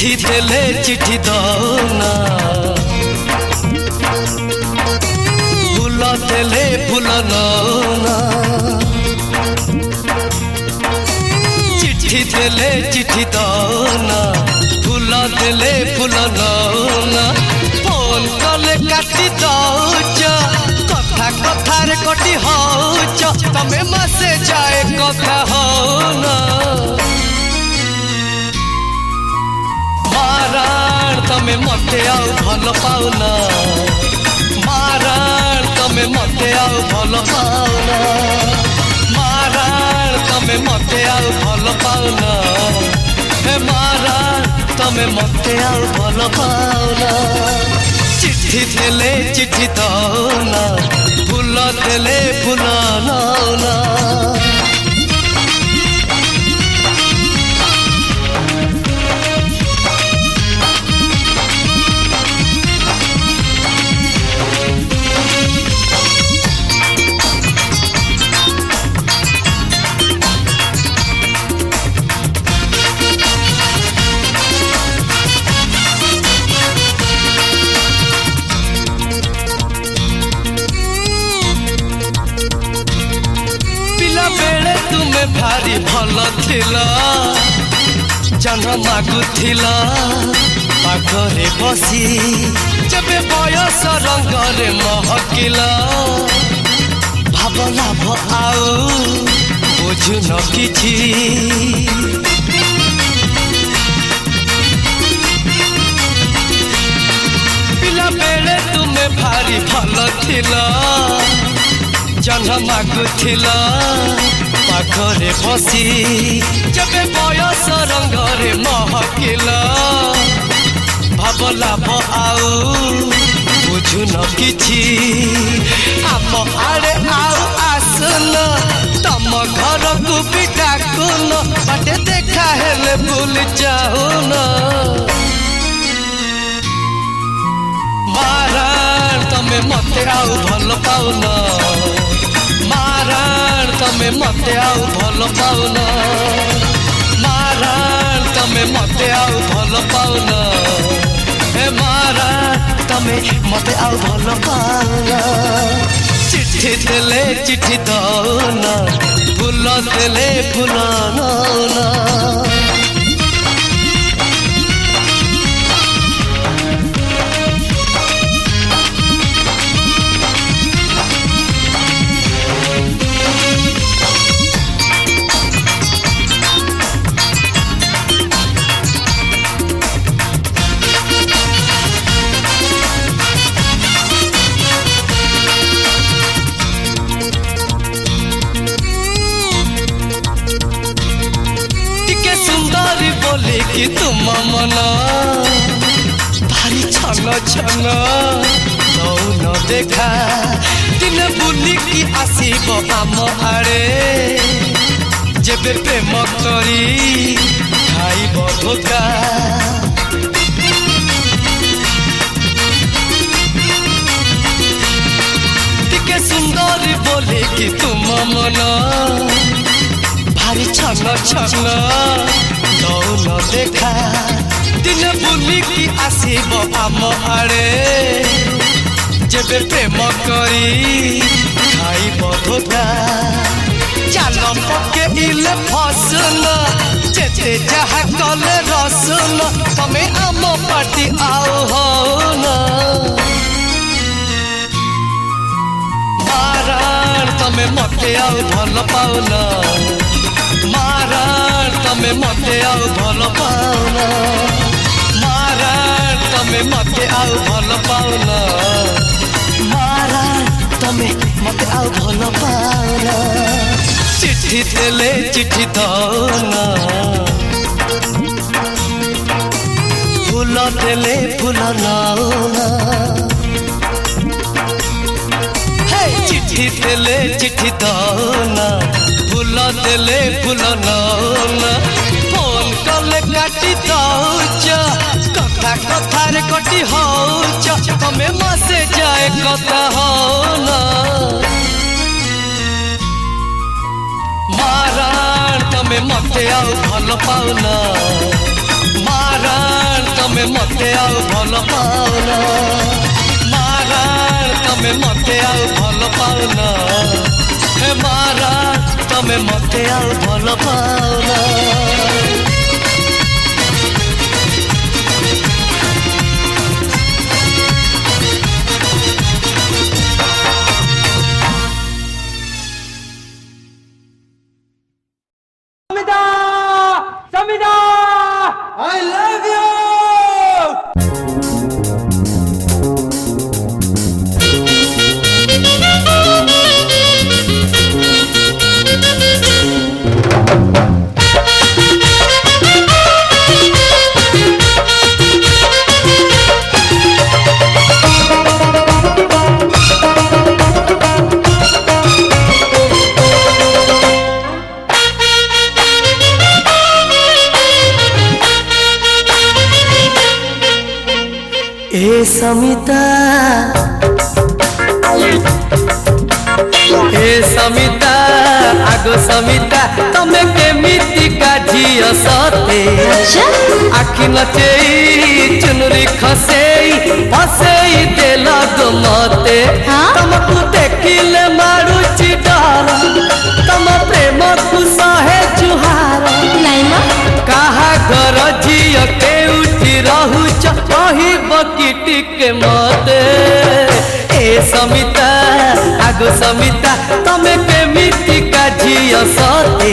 चिट्ठी देले चिट्ठी दौना फूल देले फूल नौना चिट्ठी देले चिट्ठी दौना फूल देले फूल नौना फोन कले काटी दौच कथा कथार कटी हौच तमे मासे जाए कथा होना माराण तमे मते आउ भल पाउना माराण तमे मते आउ भल पाउना माराण तमे मते आउ भल पाउना हे माराण तमे मते आउ भल पाउना चिट्ठी देले चिट्ठी दौना फूल देले फूल नौना बेले तुमे भारी भल थिला जन मागुथिला पाखरे बसी जबे बयस रंगरे महकिला भावना आउ बुझु न किछि पिला बेले तुमे भारी भल थिला जन मागुथिला पाखरे बसी जबे बयस रंगरे महकिला भावला आउ बुझु न किछि आम आड़े आउ आसन तम घर को भी डाकुन बाटे देखा हेले भूल जाउन माराण तमे मते आउ भल पाउना माराण तमे मते आउ भल पाउना माराण तमे मते आउ भल पाउना हे माराण तमे मते आउ भल पाउना चिट्ठी देले चिट्ठी दौना फूल देले फूल नौना बोले कि तुम मन भारी छन छन दौन देखा दिन बुली की आसीब आम आड़े जेबे प्रेम करी खाइब धोखा टिके सुंदर बोले कि तुम मन भारी छन छन दौन देखा दिन बुली की आसीब आम आड़े जेबे प्रेम करी खाइब धोखा चाल पके इले फसन जेते जहा कले रसन तमे आम पार्टी आउ होना माराण तमे मते आउ भल पाउना माराण तमे मते आउ भल पाउना माराण तमे मते आउ भल पाउना माराण तमे मते आउ भल पाउना चिट्ठी देले चिट्ठी दौना फूल देले फूल नौना चिट्ठी देले चिट्ठी दौना फूल देले फूल नौना फोन कले काटी दौच कथा कथार कटी हौच तमे मासे जाए कथा होना माराण तमे मते आउ भल पाउना मार माराण तमे मते आउ भल पाउना माराण तमे मते आउ भल पाउना हे माराण तमे मते आउ भल पाउना I love you! ए समिता आगो समिता तमे केमितिका झियो सते आखि नचेई चुनरी खसेई फसेई देल गो मते तमकु देखिले मारुची डर तम प्रेम को सहे जुहार कहा घर झियो के उठी रहुच कहिब कि टिके मते ए समिता आगो समिता तमे केमितिका झियो सते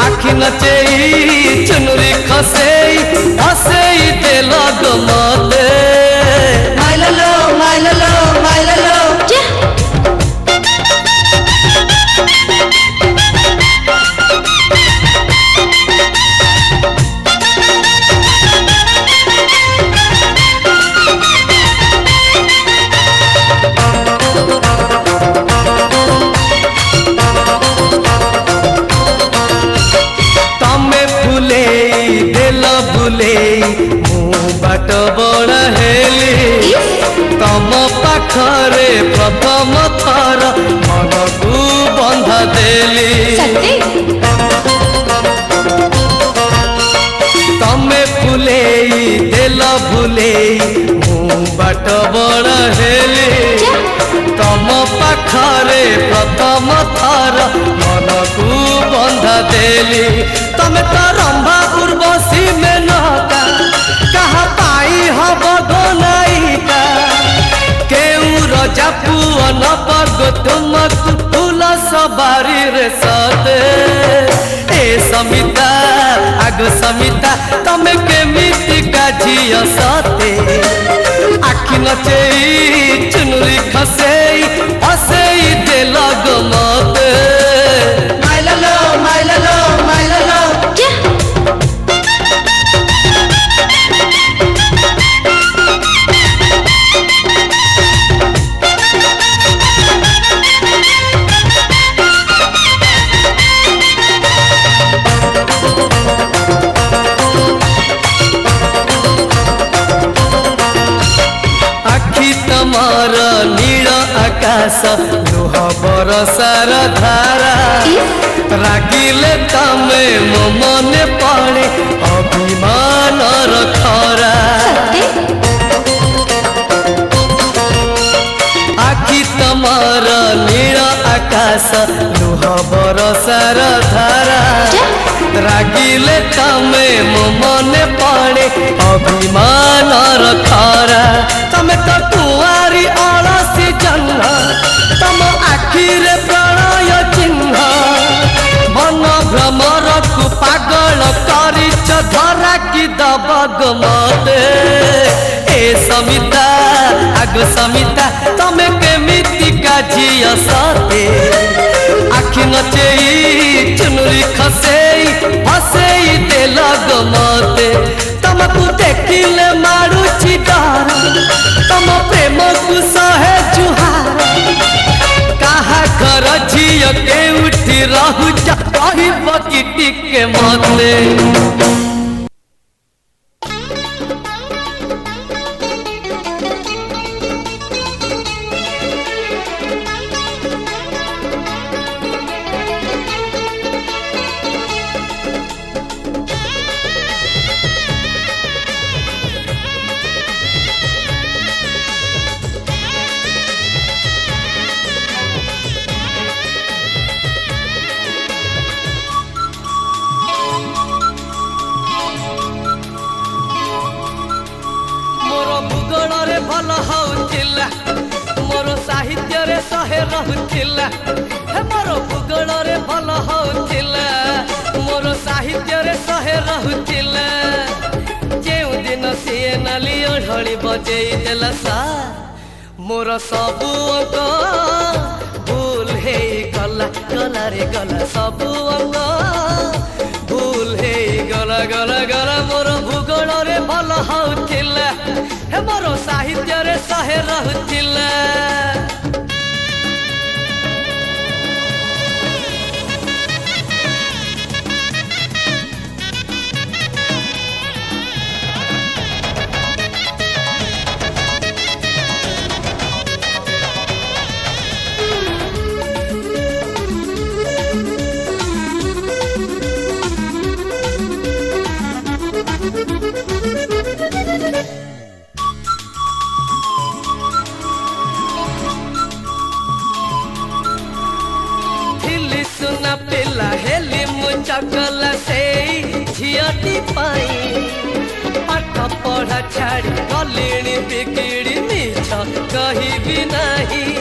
आखि नचेई चुनरी खसेई फसेई देल गो मते माइललो माइललो माइललो बाट बड़ हेली तम पाखरे प्रथम थर मन को बंधा देली तमे फुलेई देल भुलेई मु बाट बड़ हेली तम पाखरे प्रथम थर मन को बंधा देली तमे तो रंभा उर्वशी में नहका कहा पाई हब गनाइका केउ रजा पुअ न पगो तुमको फूल सवारी रे सते ए समिता आगो समिता तमे केमितिका झियो सते आखि नचेई चुनरी खसेई फसेई देल गो मते माइललो माइललो माइललो नील आकाश लुह बरसार धारा रागिले तमे मो मने पड़े अभिमान खरा आखि तमार नील आकाश लुह बरसार धारा रागिले तमे मो मने पड़े अभिमान खरा तमे तो कुआरी अलसी जन्म तम आखिरे प्रणय चिन्ह मन भ्रमर को पागल करिच धरा कि दबग मते ए समिता आगो समिता तमे केमितिका झियो सते आखि नचेई चुनरी खसेई फसेई देल गो मते तमको देखिले मारुची डर तम प्रेम को सहे जुहार कहा घर झियो के उठी रहु कहिब कि टिके मते भल होउथिला मोर साहित्य रे सहे रहुथिला हे मोर भूगोल रे भल होउथिला मोर साहित्य रे सहे रहुथिला जेउ दिन सिए नाली ओढ़ी बजेई देला सा मोर सबु अंक भूल हे गला गला रे गला सबु अंक भूल हे गला गला गला मोर भूगोल रे भल होउथिला हे मोर साहित्य रे सहे रहुथिला सुना पिला हेली मुचकला से झियटी पाई पाठ पढ़ा छाड़ी गलिणी बिगिड़ी मिछ कहिबी नहीं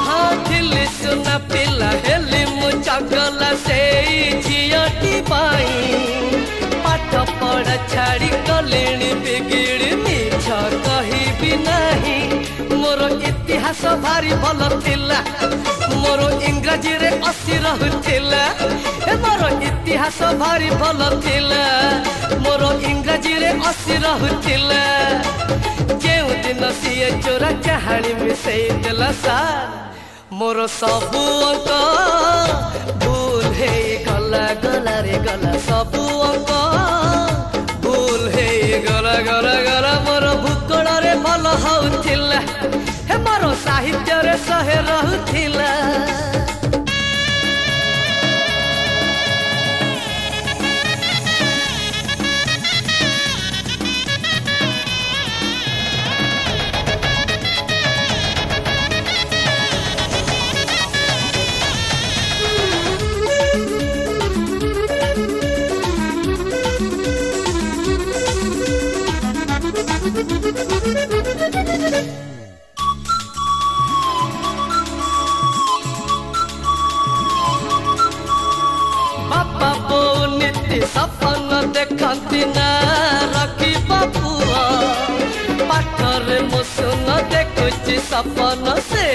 हाँ दिल्ली सुना पिला हेली मुचकला से झियटी पाई पाठ पढ़ा छाड़ी गलिणी बिगिड़ी मिछ कहिबी नहीं मोर इतिहास भारी भल थिला मोर इंग्राजी रे 80 रहुथिला हे मोर इतिहास भारी भल थिला मोर इंग्राजी रे 80 रहुथिला जेउ दिन सिए चोरा कहानी मिसई देला सार मोर सबु अंक भूल हे गला गला रे गला सबु अंक भूल हे गला गला गला मोर भूगोल रे भल होउथिला हे मोर साहित्य रे सहे रहुथिला बापा बो नीति सपन देखती ना रखी बापुआ पाठरे मुसुन देखुची सपन से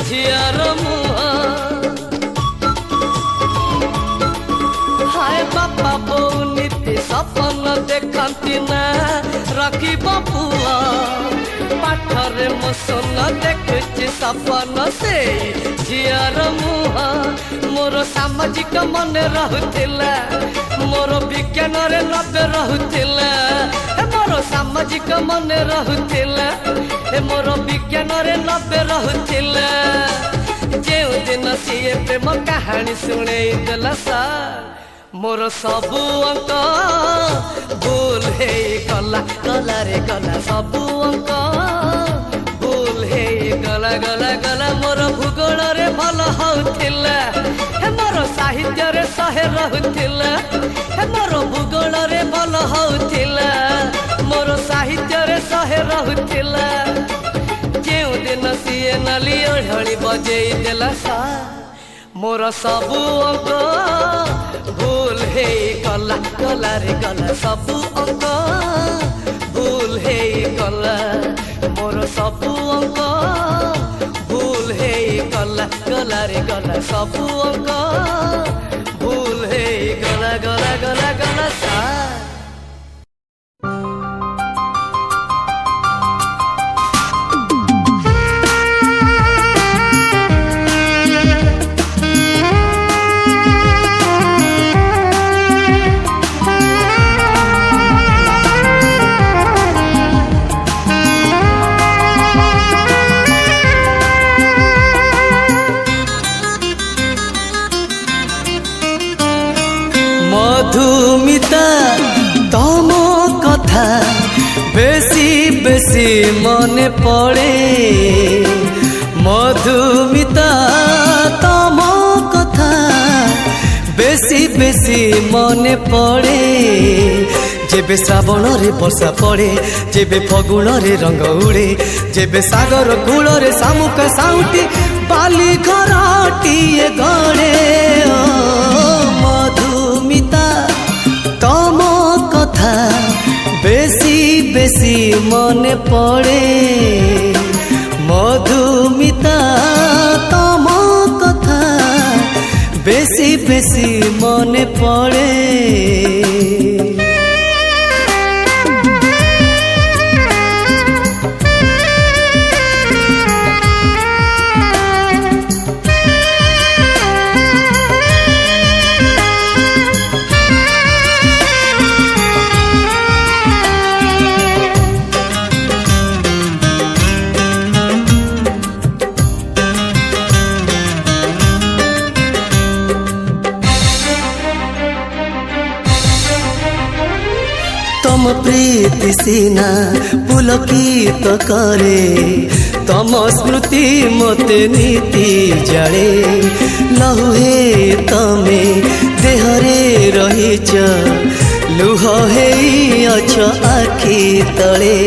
झियार मुहा हाय बापा बो नीति सपन देखती ना रखी बापुआ पाठरे मुसुन देखुची सपन से झियार मुहा मोर सामाजिक मन रहुथिला मोर विज्ञान रे 90 रहुथिला हे मोर सामाजिक मन रहुथिला हे मोर विज्ञान रे 90 रहुथिला जेउ दिन सिए प्रेम कहानी सुनेई देला सार मोर सबु अंक भूल हे गला गला रे गला सबु अंक भूल हे गला गला गला मोर भूगोल रे भल होउथिला हे मोर साहित्य रे सहे रहुथिला हे मोर भूगोल रे भल होउथिला मोर साहित्य रे सहे रहुथिला जेउ दिन सिए नाली ओढ़ी बजेई देला सा मोर सबु अंक भूल हे गला गला रे गला सबु अंक भूल हे गला मोर सबु अंक भूल हे गला गला रे गला सबु अंक भूल हे गला गला गला गला सा मधुमिता तम कथा बेसी बेसी मने पड़े मधुमिता तम कथा बेसी बेसी मने पड़े जेबे श्रावण रे वर्षा पड़े जेबे फगुण रे रंग उड़े जेबे सागर कूल रे शामुक साउटी बाली घरटीए गड़े मधुमिता तम कथा बेसी बेसी मने पड़े मधुमिता तम कथा बेसी बेसी मने पड़े तम प्रीति सीना पुलकित करे तम स्मृति मते नीति जाड़े लहुहे तमे देहरे रहीच लुह हे अछ आखि तले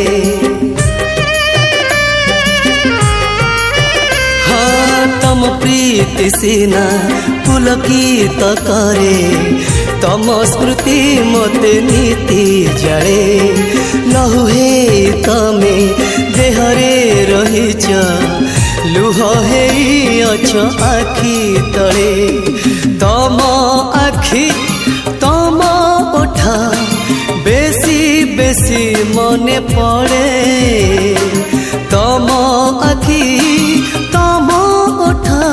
हाँ तम प्रीति सीना पुलकित करे तम स्मृति मते नीति जाड़े लहुहे तमे देहरे रहीच लुह हे अछ आखि तले तम आखि तम ओठा बेसी बेसी मने पड़े तम आखि तम ओठा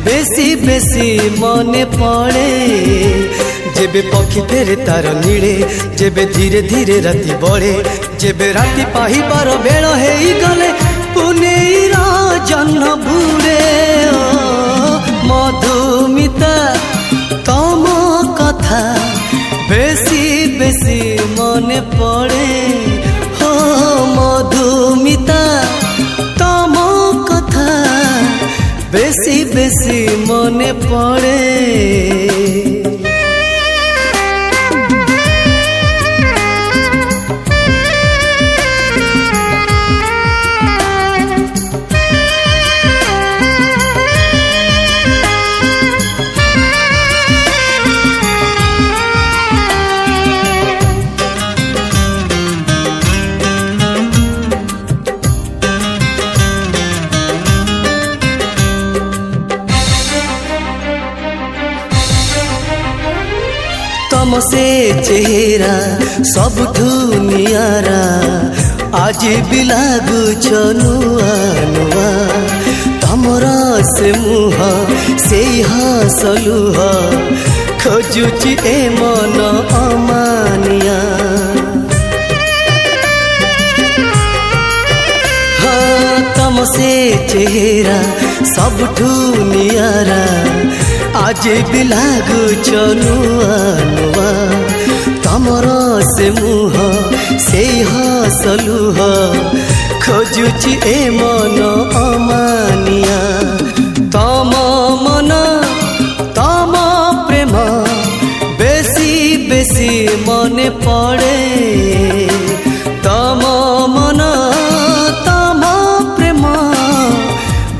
बेसी बेसी मने पड़े जेबे पक्षी फेरे तार नीड़े जेबे धीरे धीरे राति बढ़े जेबे राति पाहिबार बेल हे गले पुनेर जन्म बुड़े मधुमिता तम कथा बेसी बेसी मने पड़े हो मधुमिता तम कथा बेसी बेसी मने पड़े तम से चेहरा सबठू नियारा आज भी लागुछ नुआ नुआ तमर से मुह से हसलुह खोजुची ए मन अमानिया हाँ तम से चेहरा सबठू नियारा आज भी लागुछ नुआ नुआ तमर से मुह से हसलुह खोजुची ए मन अमानिया तम मन तम प्रेम बेसी बेसी मने पड़े तम मन तम प्रेम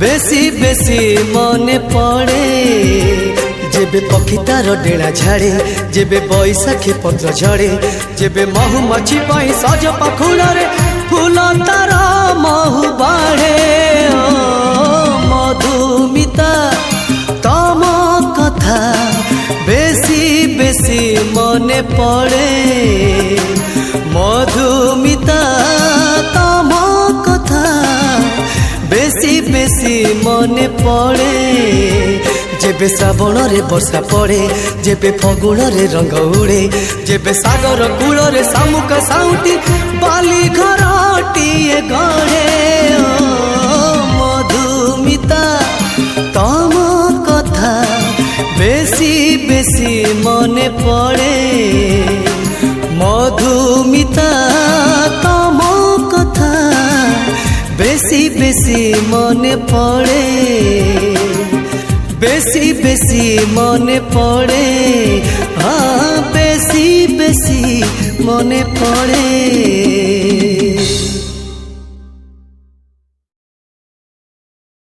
बेसी बेसी मने पड़े जेबे पक्षी तार डेणा झाड़े जेबे बैसाखी पत्र झड़े जेबे महुमाछी पाई सज पाखुड़े फूल तार महु बाढ़े मधुमिता तम कथा बेसी बेसी मने पड़े मधुमिता तम कथा बेसी बेसी मने पड़े जेबे श्रावण रे वर्षा पड़े जेबे फगुण रे रंग उड़े जेबे सागर कूल रे शामुक साउटी बाली घरटीए गड़े मधुमिता तम कथा बेसी बेसी मने पड़े मधुमिता तम कथा बेसी बेसी मने पड़े बेसी बेसी मने पड़े हाँ बेसी बेसी মনে পড়ে